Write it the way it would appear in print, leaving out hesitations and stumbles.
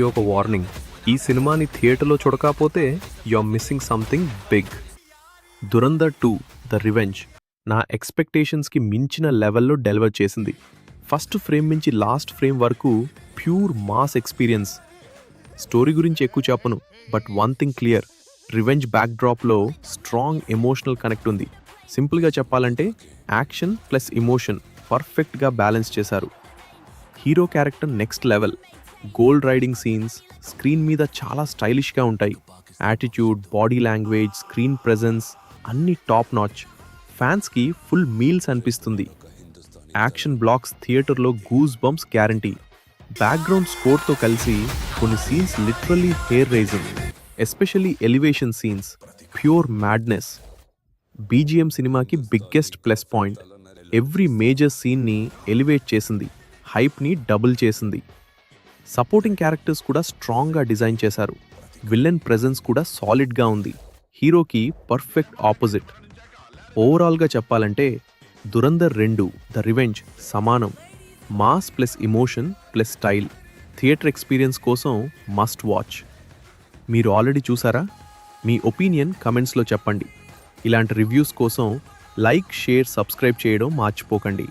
అందరికీ ఒక వార్నింగ్. ఈ సినిమాని థియేటర్లో చూడకపోతే you are missing something big. Dhurandhar 2 the revenge నా ఎక్స్పెక్టేషన్స్కి మించిన లెవెల్లో డెలివర్ చేసింది. ఫస్ట్ ఫ్రేమ్ నుంచి లాస్ట్ ఫ్రేమ్ వరకు ప్యూర్ మాస్ ఎక్స్పీరియన్స్. స్టోరీ గురించి ఎక్కువ చెప్పను, but one thing clear, revenge బ్యాక్డ్రాప్లో స్ట్రాంగ్ ఎమోషనల్ కనెక్ట్ ఉంది. సింపుల్గా చెప్పాలంటే యాక్షన్ ప్లస్ ఎమోషన్ పర్ఫెక్ట్గా బ్యాలెన్స్ చేశారు. Hero character next level. Gold riding scenes screen మీద చాలా స్టైలిష్గా ఉంటాయి. Attitude, body language, screen presence అన్నీ టాప్ నాచ్. ఫ్యాన్స్కి ఫుల్ మీల్స్ అనిపిస్తుంది. యాక్షన్ బ్లాక్స్ థియేటర్లో గూస్ బంప్స్ గ్యారంటీ. బ్యాక్గ్రౌండ్ స్కోర్తో కలిసి కొన్ని scenes literally hair raising, especially elevation scenes, pure madness. BGM సినిమాకి biggest plus point. Every major సీన్ని ఎలివేట్ చేసింది, హైప్ని డబుల్ చేసింది. సపోర్టింగ్ క్యారెక్టర్స్ కూడా స్ట్రాంగ్గా డిజైన్ చేశారు. విలన్ ప్రెజెన్స్ కూడా సాలిడ్గా ఉంది. హీరోకి పర్ఫెక్ట్ ఆపోజిట్. ఓవరాల్గా చెప్పాలంటే దురంధర్ 2 ద రివెంజ్ సమానం. Mass plus emotion plus style. Theatre experience కోసం మస్ట్ వాచ్. మీరు ఆల్రెడీ చూసారా? మీ ఒపీనియన్ కమెంట్స్లో చెప్పండి. ఇలాంటి రివ్యూస్ కోసం లైక్, షేర్, సబ్స్క్రైబ్ చేయడం మర్చిపోకండి.